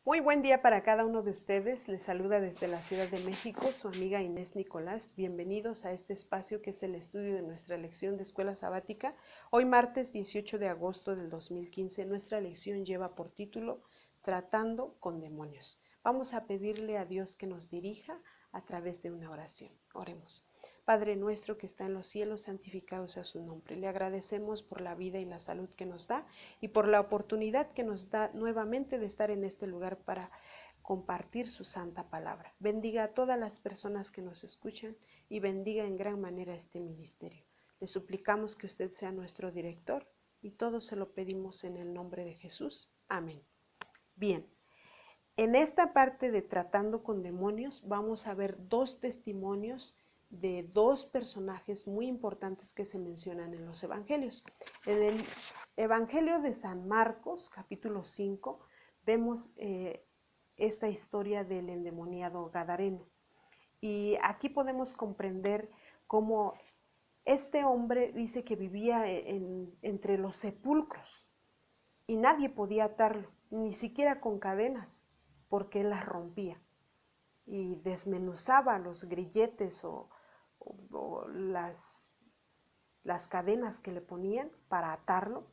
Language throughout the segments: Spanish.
Muy buen día para cada uno de ustedes. Les saluda desde la Ciudad de México su amiga Inés Nicolás. Bienvenidos a este espacio que es el estudio de nuestra lección de escuela sabática. Hoy martes 18 de agosto del 2015 nuestra lección lleva por título Tratando con demonios. Vamos a pedirle a Dios que nos dirija a través de una oración. Oremos. Padre nuestro que está en los cielos, santificado sea su nombre. Le agradecemos por la vida y la salud que nos da y por la oportunidad que nos da nuevamente de estar en este lugar para compartir su santa palabra. Bendiga a todas las personas que nos escuchan y bendiga en gran manera este ministerio. Le suplicamos que usted sea nuestro director y todo se lo pedimos en el nombre de Jesús. Amén. Bien. En esta parte de Tratando con demonios vamos a ver dos testimonios de dos personajes muy importantes que se mencionan en los evangelios. En el Evangelio de San Marcos, capítulo 5, vemos esta historia del endemoniado gadareno. Y aquí podemos comprender cómo este hombre dice que vivía entre los sepulcros y nadie podía atarlo, ni siquiera con cadenas, porque él las rompía y desmenuzaba los grilletes o las cadenas que le ponían para atarlo.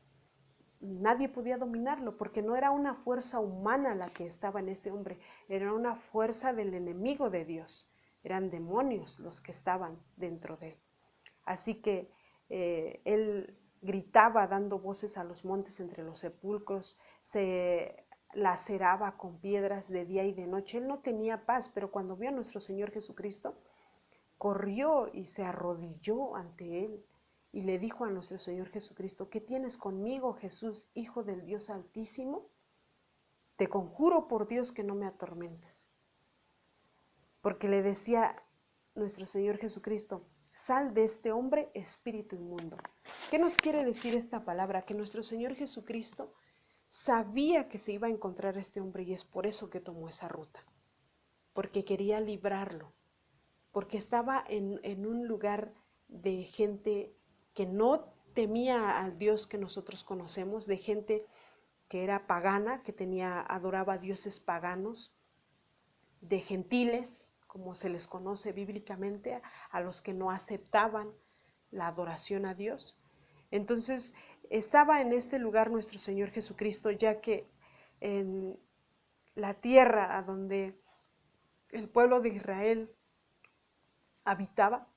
Nadie podía dominarlo porque no era una fuerza humana la que estaba en este hombre, era una fuerza del enemigo de Dios, eran demonios los que estaban dentro de él. Así que él gritaba dando voces a los montes entre los sepulcros, se laceraba con piedras de día y de noche. Él no tenía paz, pero cuando vio a nuestro Señor Jesucristo, corrió y se arrodilló ante él y le dijo a nuestro Señor Jesucristo: ¿qué tienes conmigo, Jesús, Hijo del Dios Altísimo? Te conjuro por Dios que no me atormentes. Porque le decía nuestro Señor Jesucristo: sal de este hombre, espíritu inmundo. ¿Qué nos quiere decir esta palabra? Que nuestro Señor Jesucristo sabía que se iba a encontrar este hombre y es por eso que tomó esa ruta, porque quería librarlo, porque estaba en un lugar de gente que no temía al Dios que nosotros conocemos, de gente que era pagana, que adoraba a dioses paganos, de gentiles, como se les conoce bíblicamente, a los que no aceptaban la adoración a Dios. Entonces estaba en este lugar nuestro Señor Jesucristo, ya que en la tierra a donde el pueblo de Israel habitaba,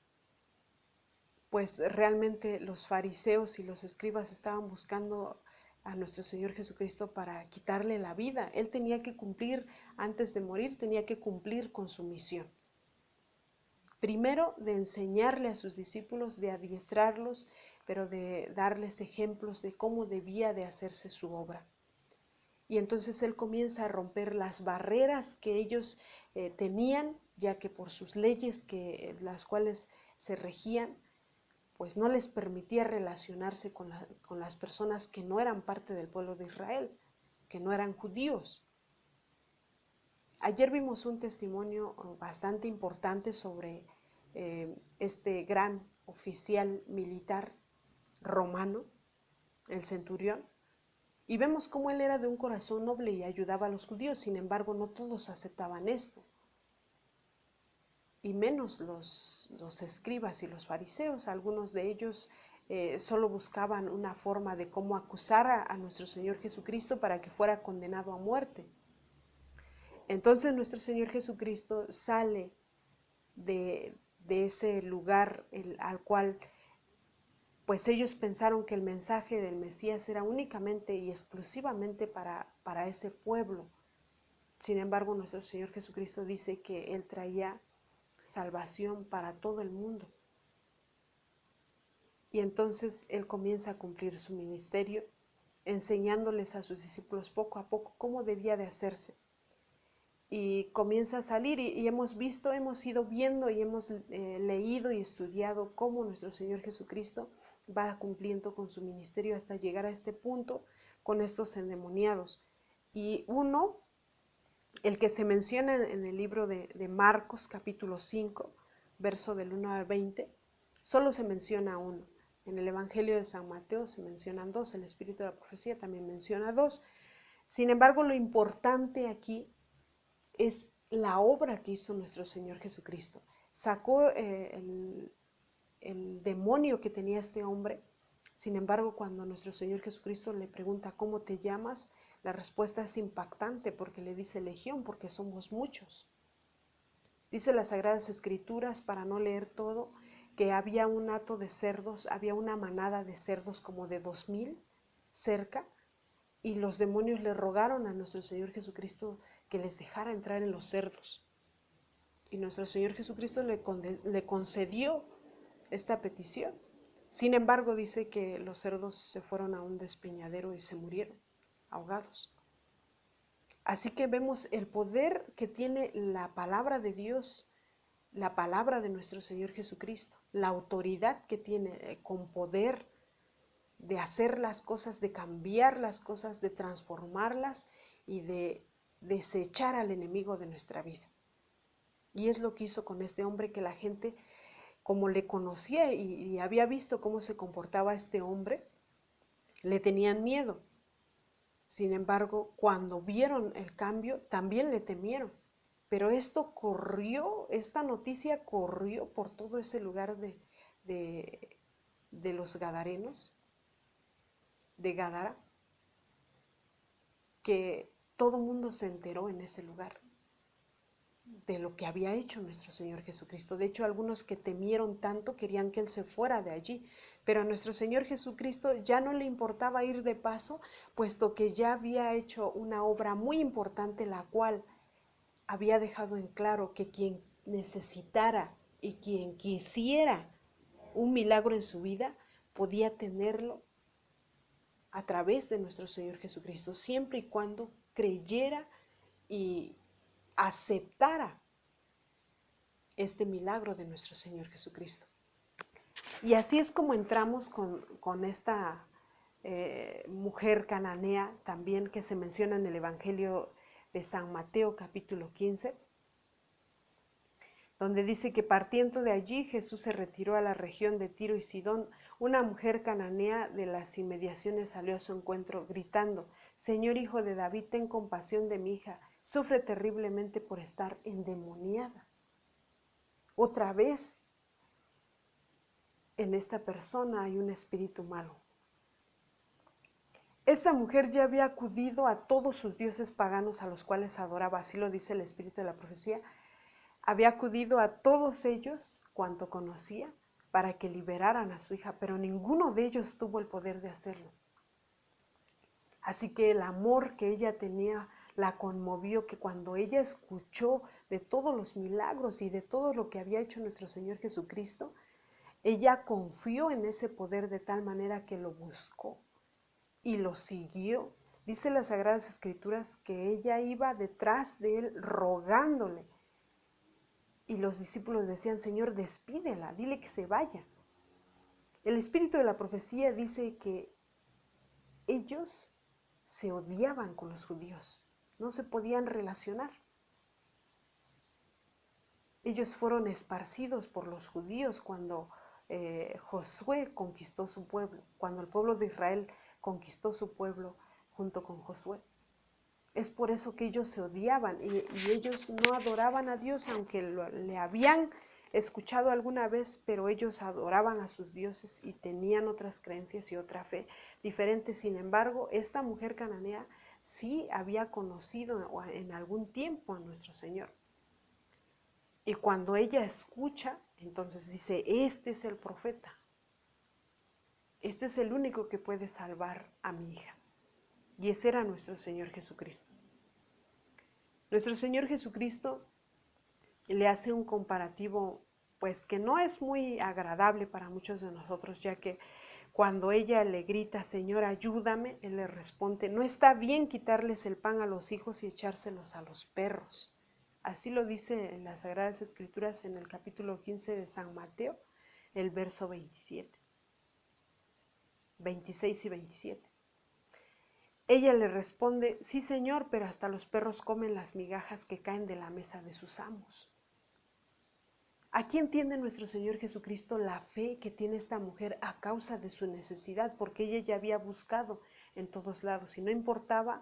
pues realmente los fariseos y los escribas estaban buscando a nuestro Señor Jesucristo para quitarle la vida. Él tenía que cumplir, antes de morir, tenía que cumplir con su misión. Primero, de enseñarle a sus discípulos, de adiestrarlos, pero de darles ejemplos de cómo debía de hacerse su obra. Y entonces él comienza a romper las barreras que ellos tenían, ya que por sus leyes, las cuales se regían, pues no les permitía relacionarse con las personas que no eran parte del pueblo de Israel, que no eran judíos. Ayer vimos un testimonio bastante importante sobre este gran oficial militar romano, el centurión, y vemos cómo él era de un corazón noble y ayudaba a los judíos. Sin embargo, no todos aceptaban esto, y menos los escribas y los fariseos. Algunos de ellos solo buscaban una forma de cómo acusar a nuestro Señor Jesucristo para que fuera condenado a muerte. Entonces nuestro Señor Jesucristo sale de ese lugar al cual pues ellos pensaron que el mensaje del Mesías era únicamente y exclusivamente para ese pueblo. Sin embargo, nuestro Señor Jesucristo dice que Él traía salvación para todo el mundo. Y entonces Él comienza a cumplir su ministerio, enseñándoles a sus discípulos poco a poco cómo debía de hacerse. Y comienza a salir y hemos ido viendo y hemos leído y estudiado cómo nuestro Señor Jesucristo va cumpliendo con su ministerio hasta llegar a este punto con estos endemoniados. Y el que se menciona en el libro de Marcos capítulo 5, verso del 1 al 20, solo se menciona uno. En el Evangelio de San Mateo se mencionan dos, el Espíritu de la Profecía también menciona dos. Sin embargo, lo importante aquí es la obra que hizo nuestro Señor Jesucristo. Sacó el demonio que tenía este hombre. Sin embargo, cuando nuestro Señor Jesucristo le pregunta ¿cómo te llamas?, la respuesta es impactante porque le dice Legión, porque somos muchos. Dice las Sagradas Escrituras, para no leer todo, que había un hato de cerdos, había una manada de cerdos como de 2000 cerca, y los demonios le rogaron a nuestro Señor Jesucristo que les dejara entrar en los cerdos. Y nuestro Señor Jesucristo le concedió esta petición. Sin embargo, dice que los cerdos se fueron a un despeñadero y se murieron ahogados. Así que vemos el poder que tiene la palabra de Dios, la palabra de nuestro Señor Jesucristo, la autoridad que tiene con poder de hacer las cosas, de cambiar las cosas, de transformarlas y de desechar al enemigo de nuestra vida. Y es lo que hizo con este hombre, que la gente, como le conocía y había visto cómo se comportaba este hombre, le tenían miedo. Sin embargo, cuando vieron el cambio, también le temieron. Pero esta noticia corrió por todo ese lugar de los Gadarenos, de Gadara, que todo el mundo se enteró en ese lugar de lo que había hecho nuestro Señor Jesucristo. De hecho, algunos que temieron tanto querían que Él se fuera de allí, pero a nuestro Señor Jesucristo ya no le importaba ir de paso, puesto que ya había hecho una obra muy importante, la cual había dejado en claro que quien necesitara y quien quisiera un milagro en su vida, podía tenerlo a través de nuestro Señor Jesucristo, siempre y cuando creyera y aceptara este milagro de nuestro Señor Jesucristo. Y así es como entramos con esta mujer cananea también, que se menciona en el Evangelio de San Mateo capítulo 15, donde dice que partiendo de allí Jesús se retiró a la región de Tiro y Sidón. Una mujer cananea de las inmediaciones salió a su encuentro gritando: Señor, hijo de David, ten compasión de mi hija, sufre terriblemente por estar endemoniada. Otra vez en esta persona hay un espíritu malo. Esta mujer ya había acudido a todos sus dioses paganos a los cuales adoraba, así lo dice el espíritu de la profecía. Había acudido a todos ellos cuanto conocía para que liberaran a su hija, pero ninguno de ellos tuvo el poder de hacerlo. Así que el amor que ella tenía la conmovió, que cuando ella escuchó de todos los milagros y de todo lo que había hecho nuestro Señor Jesucristo, ella confió en ese poder de tal manera que lo buscó y lo siguió. Dice las Sagradas Escrituras que ella iba detrás de él rogándole. Y los discípulos decían: Señor, despídela, dile que se vaya. El espíritu de la profecía dice que ellos se odiaban con los judíos, no se podían relacionar. Ellos fueron esparcidos por los judíos cuando Josué conquistó su pueblo, cuando el pueblo de Israel conquistó su pueblo junto con Josué. Es por eso que ellos se odiaban y ellos no adoraban a Dios, aunque le habían escuchado alguna vez, pero ellos adoraban a sus dioses y tenían otras creencias y otra fe diferente. Sin embargo, esta mujer cananea sí había conocido en algún tiempo a nuestro Señor. Y cuando ella escucha, entonces dice: este es el profeta. Este es el único que puede salvar a mi hija. Y ese era nuestro Señor Jesucristo. Nuestro Señor Jesucristo le hace un comparativo, pues que no es muy agradable para muchos de nosotros, ya que cuando ella le grita: Señor, ayúdame, Él le responde: no está bien quitarles el pan a los hijos y echárselos a los perros. Así lo dice en las Sagradas Escrituras en el capítulo 15 de San Mateo, el verso 27, 26 y 27. Ella le responde: sí, Señor, pero hasta los perros comen las migajas que caen de la mesa de sus amos. Aquí entiende nuestro Señor Jesucristo la fe que tiene esta mujer a causa de su necesidad, porque ella ya había buscado en todos lados y no importaba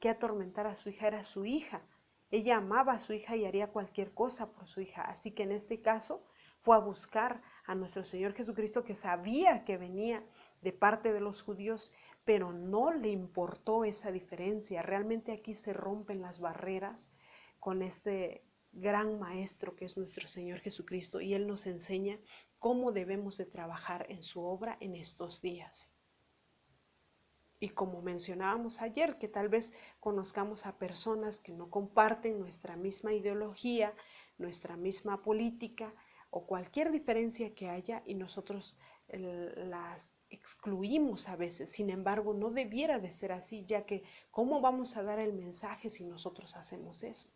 qué atormentar a su hija, era su hija. Ella amaba a su hija y haría cualquier cosa por su hija. Así que en este caso fue a buscar a nuestro Señor Jesucristo, que sabía que venía de parte de los judíos, pero no le importó esa diferencia. Realmente aquí se rompen las barreras con este gran maestro que es nuestro Señor Jesucristo, y Él nos enseña cómo debemos de trabajar en su obra en estos días. Y como mencionábamos ayer, que tal vez conozcamos a personas que no comparten nuestra misma ideología, nuestra misma política o cualquier diferencia que haya, y nosotros las excluimos a veces. Sin embargo, no debiera de ser así, ya que ¿cómo vamos a dar el mensaje si nosotros hacemos eso?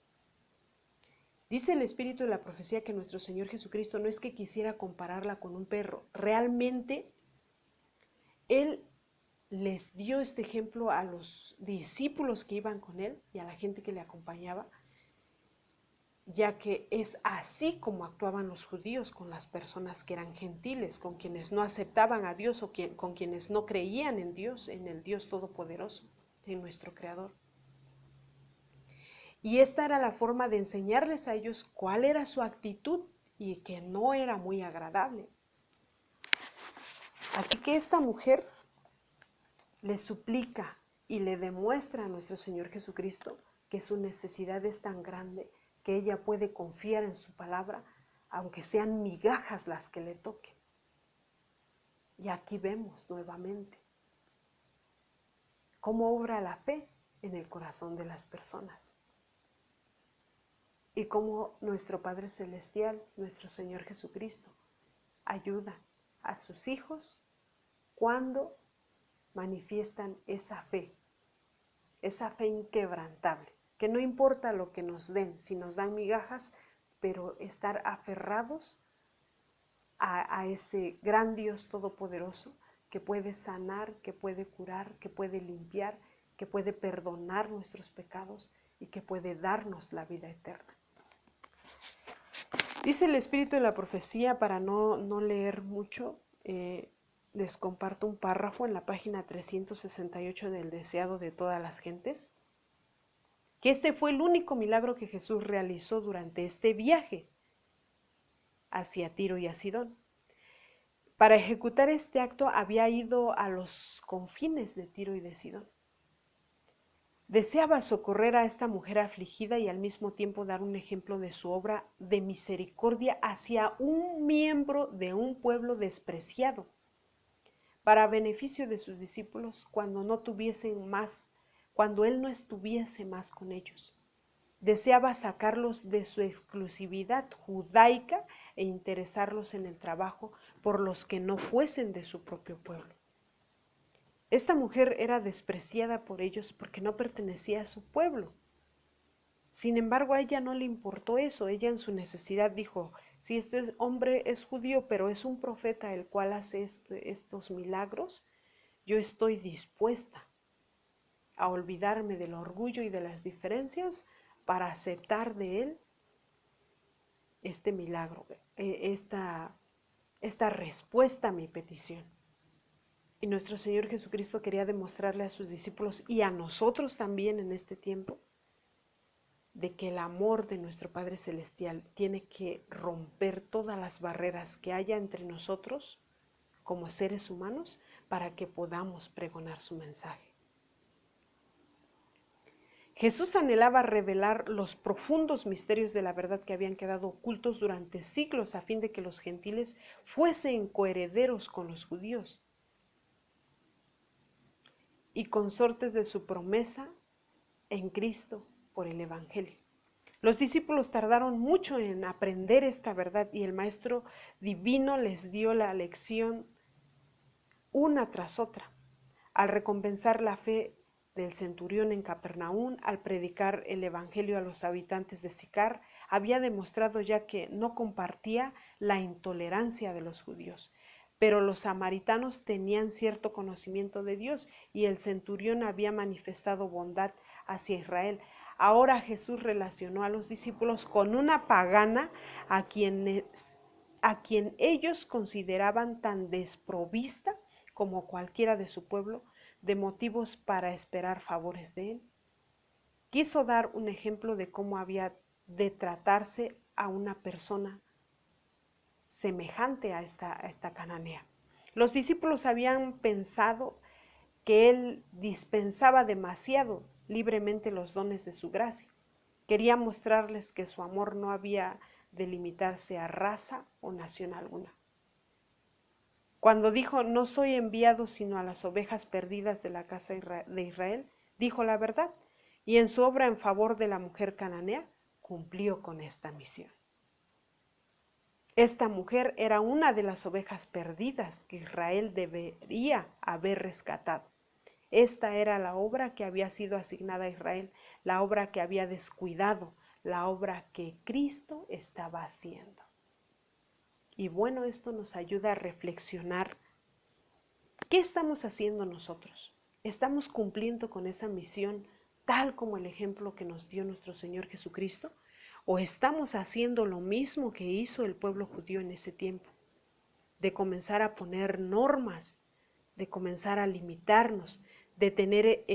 Dice el Espíritu de la Profecía que nuestro Señor Jesucristo no es que quisiera compararla con un perro. Realmente Él les dio este ejemplo a los discípulos que iban con Él y a la gente que le acompañaba, ya que es así como actuaban los judíos con las personas que eran gentiles, con quienes no aceptaban a Dios o con quienes no creían en Dios, en el Dios Todopoderoso, en nuestro Creador. Y esta era la forma de enseñarles a ellos cuál era su actitud y que no era muy agradable. Así que esta mujer le suplica y le demuestra a nuestro Señor Jesucristo que su necesidad es tan grande que ella puede confiar en su palabra, aunque sean migajas las que le toquen. Y aquí vemos nuevamente cómo obra la fe en el corazón de las personas. Y cómo nuestro Padre Celestial, nuestro Señor Jesucristo, ayuda a sus hijos cuando manifiestan esa fe inquebrantable, que no importa lo que nos den, si nos dan migajas, pero estar aferrados a ese gran Dios todopoderoso que puede sanar, que puede curar, que puede limpiar, que puede perdonar nuestros pecados y que puede darnos la vida eterna. Dice el Espíritu de la Profecía, para no leer mucho, les comparto un párrafo en la página 368 del Deseado de todas las gentes, que este fue el único milagro que Jesús realizó durante este viaje hacia Tiro y a Sidón. Para ejecutar este acto había ido a los confines de Tiro y de Sidón. Deseaba socorrer a esta mujer afligida y al mismo tiempo dar un ejemplo de su obra de misericordia hacia un miembro de un pueblo despreciado, para beneficio de sus discípulos cuando él no estuviese más con ellos. Deseaba sacarlos de su exclusividad judaica e interesarlos en el trabajo por los que no fuesen de su propio pueblo. Esta mujer era despreciada por ellos porque no pertenecía a su pueblo. Sin embargo, a ella no le importó eso. Ella en su necesidad dijo, si este hombre es judío, pero es un profeta el cual hace estos milagros, yo estoy dispuesta a olvidarme del orgullo y de las diferencias para aceptar de él este milagro, esta respuesta a mi petición. Y nuestro Señor Jesucristo quería demostrarle a sus discípulos y a nosotros también en este tiempo de que el amor de nuestro Padre Celestial tiene que romper todas las barreras que haya entre nosotros como seres humanos para que podamos pregonar su mensaje. Jesús anhelaba revelar los profundos misterios de la verdad que habían quedado ocultos durante siglos a fin de que los gentiles fuesen coherederos con los judíos y consortes de su promesa en Cristo por el Evangelio. Los discípulos tardaron mucho en aprender esta verdad y el Maestro Divino les dio la lección una tras otra. Al recompensar la fe del centurión en Capernaum, al predicar el Evangelio a los habitantes de Sicar, había demostrado ya que no compartía la intolerancia de los judíos. Pero los samaritanos tenían cierto conocimiento de Dios y el centurión había manifestado bondad hacia Israel. Ahora Jesús relacionó a los discípulos con una pagana a quien ellos consideraban tan desprovista como cualquiera de su pueblo de motivos para esperar favores de él. quiso dar un ejemplo de cómo había de tratarse a una persona semejante a esta cananea. Los discípulos habían pensado que él dispensaba demasiado libremente los dones de su gracia. Quería mostrarles que su amor no había de limitarse a raza o nación alguna. Cuando dijo, no soy enviado sino a las ovejas perdidas de la casa de Israel, dijo la verdad, y en su obra en favor de la mujer cananea, cumplió con esta misión. Esta mujer era una de las ovejas perdidas que Israel debería haber rescatado. Esta era la obra que había sido asignada a Israel, la obra que había descuidado, la obra que Cristo estaba haciendo. Y bueno, esto nos ayuda a reflexionar. ¿Qué estamos haciendo nosotros? ¿Estamos cumpliendo con esa misión tal como el ejemplo que nos dio nuestro Señor Jesucristo? ¿O estamos haciendo lo mismo que hizo el pueblo judío en ese tiempo? De comenzar a poner normas, de comenzar a limitarnos, de tener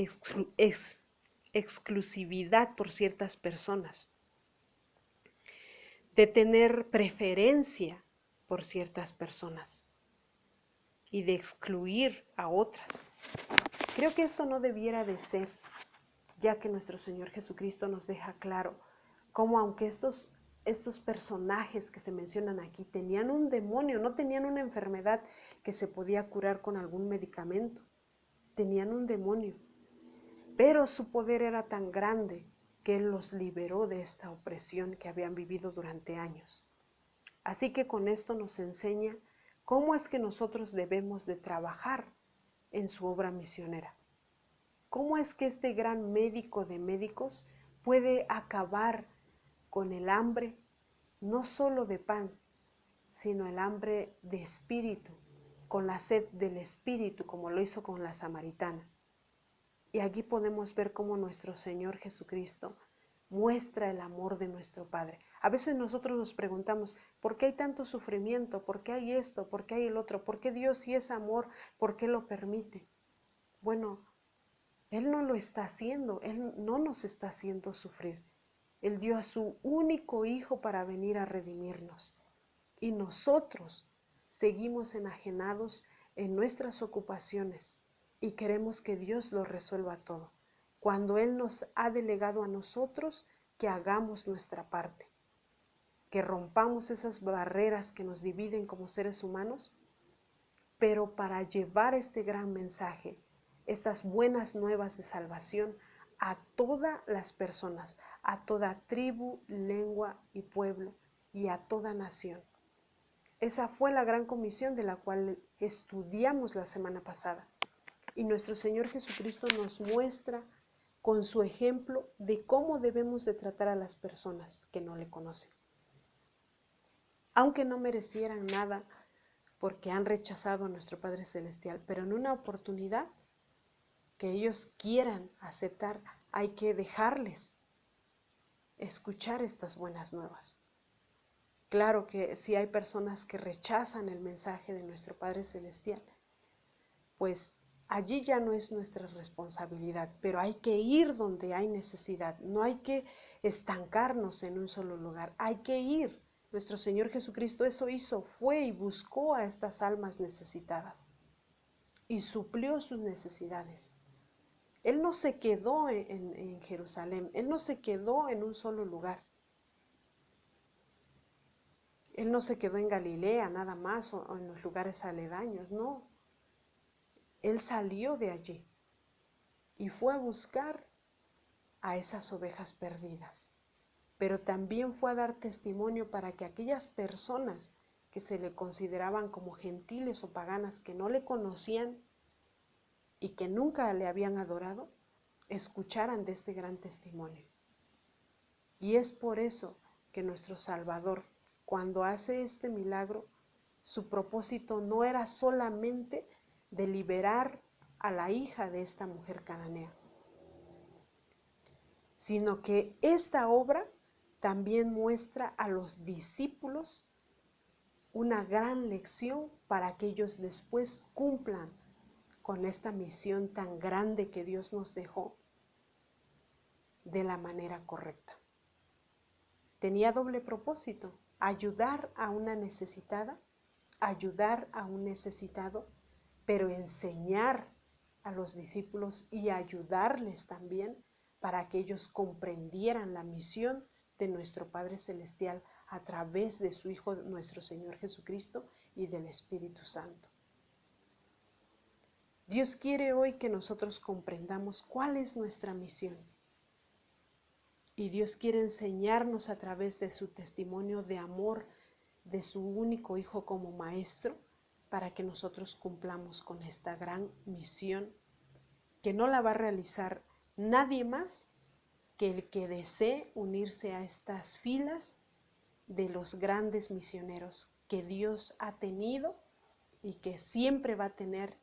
exclusividad por ciertas personas, de tener preferencia por ciertas personas y de excluir a otras. Creo que esto no debiera de ser, ya que nuestro Señor Jesucristo nos deja claro cómo aunque estos personajes que se mencionan aquí tenían un demonio, no tenían una enfermedad que se podía curar con algún medicamento, tenían un demonio, pero su poder era tan grande que Él los liberó de esta opresión que habían vivido durante años. Así que con esto nos enseña cómo es que nosotros debemos de trabajar en su obra misionera. ¿Cómo es que este gran médico de médicos puede acabar con el hambre, no solo de pan, sino el hambre de espíritu, con la sed del espíritu, como lo hizo con la samaritana? Y aquí podemos ver cómo nuestro Señor Jesucristo muestra el amor de nuestro Padre. A veces nosotros nos preguntamos, ¿por qué hay tanto sufrimiento? ¿Por qué hay esto? ¿Por qué hay el otro? ¿Por qué Dios, si es amor, por qué lo permite? Bueno, Él no lo está haciendo, Él no nos está haciendo sufrir. Él dio a su único Hijo para venir a redimirnos. Y nosotros seguimos enajenados en nuestras ocupaciones y queremos que Dios lo resuelva todo, cuando Él nos ha delegado a nosotros que hagamos nuestra parte, que rompamos esas barreras que nos dividen como seres humanos, pero para llevar este gran mensaje, estas buenas nuevas de salvación a todas las personas, a toda tribu, lengua y pueblo y a toda nación. Esa fue la gran comisión de la cual estudiamos la semana pasada. Y nuestro Señor Jesucristo nos muestra con su ejemplo de cómo debemos de tratar a las personas que no le conocen. Aunque no merecieran nada porque han rechazado a nuestro Padre Celestial, pero en una oportunidad que ellos quieran aceptar, hay que dejarles escuchar estas buenas nuevas. Claro que si hay personas que rechazan el mensaje de nuestro Padre Celestial, pues allí ya no es nuestra responsabilidad, pero hay que ir donde hay necesidad, no hay que estancarnos en un solo lugar, hay que ir. Nuestro Señor Jesucristo eso hizo, fue y buscó a estas almas necesitadas y suplió sus necesidades. Él no se quedó en Jerusalén, Él no se quedó en un solo lugar. Él no se quedó en Galilea nada más o en los lugares aledaños, no. Él salió de allí y fue a buscar a esas ovejas perdidas, pero también fue a dar testimonio para que aquellas personas que se le consideraban como gentiles o paganas, que no le conocían y que nunca le habían adorado, escucharan de este gran testimonio. Y es por eso que nuestro Salvador, cuando hace este milagro, su propósito no era solamente de liberar a la hija de esta mujer cananea, sino que esta obra también muestra a los discípulos una gran lección para que ellos después cumplan con esta misión tan grande que Dios nos dejó de la manera correcta. Tenía doble propósito: ayudar a una necesitada, ayudar a un necesitado, pero enseñar a los discípulos y ayudarles también para que ellos comprendieran la misión de nuestro Padre Celestial a través de su Hijo, nuestro Señor Jesucristo, y del Espíritu Santo. Dios quiere hoy que nosotros comprendamos cuál es nuestra misión. Y Dios quiere enseñarnos a través de su testimonio de amor de su único Hijo como Maestro, para que nosotros cumplamos con esta gran misión que no la va a realizar nadie más que el que desee unirse a estas filas de los grandes misioneros que Dios ha tenido y que siempre va a tener,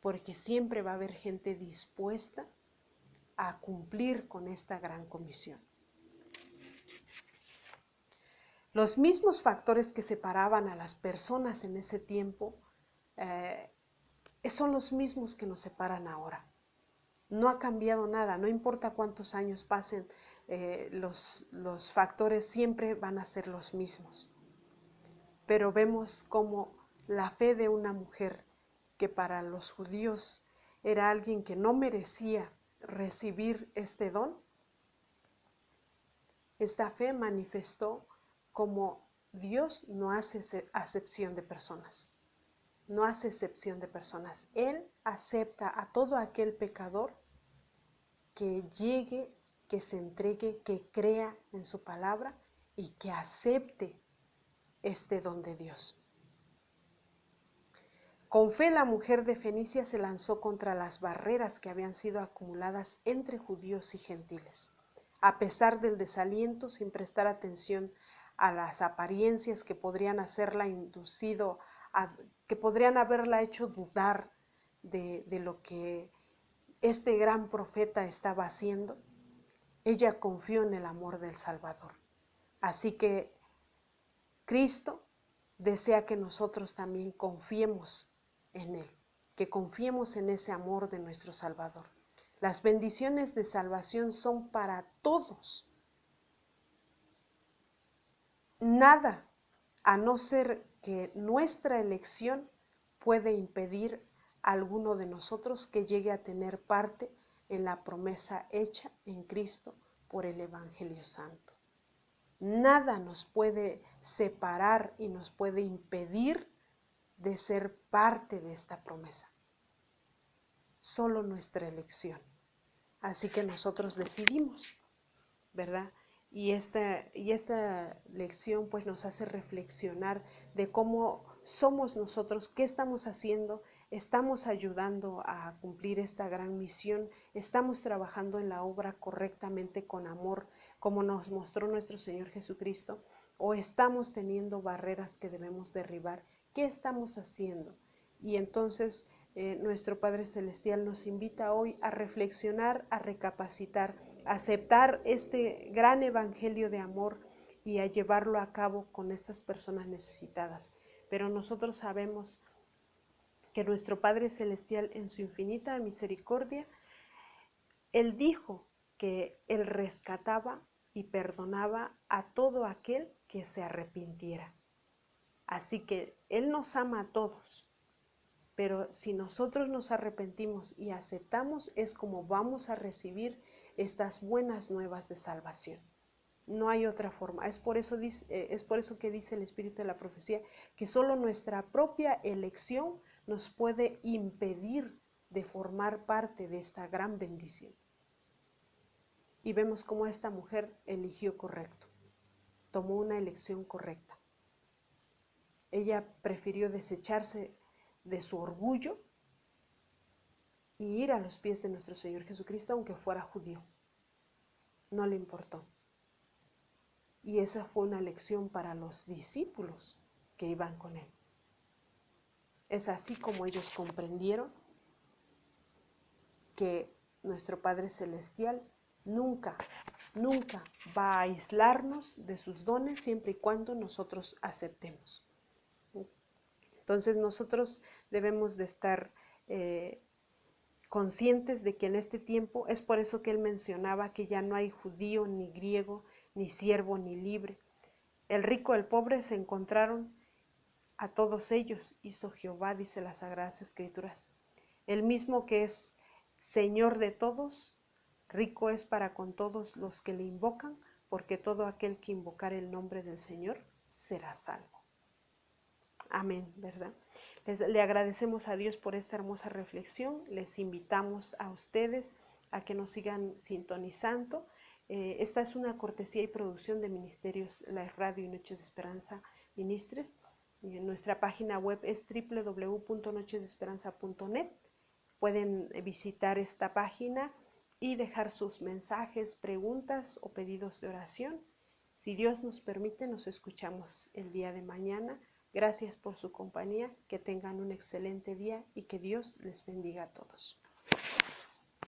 porque siempre va a haber gente dispuesta a cumplir con esta gran comisión. Los mismos factores que separaban a las personas en ese tiempo son los mismos que nos separan ahora. No ha cambiado nada, no importa cuántos años pasen, los factores siempre van a ser los mismos. Pero vemos cómo la fe de una mujer que para los judíos era alguien que no merecía recibir este don, esta fe manifestó como Dios no hace acepción de personas. No hace excepción de personas. Él acepta a todo aquel pecador que llegue, que se entregue, que crea en su palabra y que acepte este don de Dios. Con fe la mujer de Fenicia se lanzó contra las barreras que habían sido acumuladas entre judíos y gentiles. A pesar del desaliento, sin prestar atención a las apariencias que podrían que podrían haberla hecho dudar de lo que este gran profeta estaba haciendo, ella confió en el amor del Salvador. Así que Cristo desea que nosotros también confiemos en Él, que confiemos en ese amor de nuestro Salvador. Las bendiciones de salvación son para todos. Nada, a no ser que nuestra elección, puede impedir a alguno de nosotros que llegue a tener parte en la promesa hecha en Cristo por el Evangelio Santo. Nada nos puede separar y nos puede impedir de ser parte de esta promesa. Solo nuestra elección. Así que nosotros decidimos, ¿verdad? Y esta lección pues nos hace reflexionar de cómo somos nosotros, qué estamos haciendo, estamos ayudando a cumplir esta gran misión, estamos trabajando en la obra correctamente con amor, como nos mostró nuestro Señor Jesucristo, o estamos teniendo barreras que debemos derribar. ¿Qué estamos haciendo? Y entonces nuestro Padre Celestial nos invita hoy a reflexionar, a recapacitar, a aceptar este gran evangelio de amor y a llevarlo a cabo con estas personas necesitadas. Pero nosotros sabemos que nuestro Padre Celestial, en su infinita misericordia, Él dijo que Él rescataba y perdonaba a todo aquel que se arrepintiera. Así que Él nos ama a todos. Pero si nosotros nos arrepentimos y aceptamos, es como vamos a recibir estas buenas nuevas de salvación. No hay otra forma. Es por eso que dice el Espíritu de la Profecía que solo nuestra propia elección nos puede impedir de formar parte de esta gran bendición. Y vemos cómo esta mujer eligió correcto, tomó una elección correcta. Ella prefirió desecharse de su orgullo y ir a los pies de nuestro Señor Jesucristo, aunque fuera judío. No le importó. Y esa fue una lección para los discípulos que iban con él. Es así como ellos comprendieron que nuestro Padre Celestial nunca va a aislarnos de sus dones siempre y cuando nosotros aceptemos. Entonces nosotros debemos de estar conscientes de que en este tiempo es por eso que él mencionaba que ya no hay judío ni griego, ni siervo ni libre. El rico y el pobre se encontraron, a todos ellos hizo Jehová, dice las Sagradas Escrituras. El mismo que es Señor de todos, rico es para con todos los que le invocan, porque todo aquel que invocare el nombre del Señor será salvo. Amén, ¿verdad? Le agradecemos a Dios por esta hermosa reflexión. Les invitamos a ustedes a que nos sigan sintonizando. Esta es una cortesía y producción de Ministerios La Radio y Noches de Esperanza Ministres. Nuestra página web es www.nochesdeesperanza.net. Pueden visitar esta página y dejar sus mensajes, preguntas o pedidos de oración. Si Dios nos permite, nos escuchamos el día de mañana. Gracias por su compañía, que tengan un excelente día y que Dios les bendiga a todos.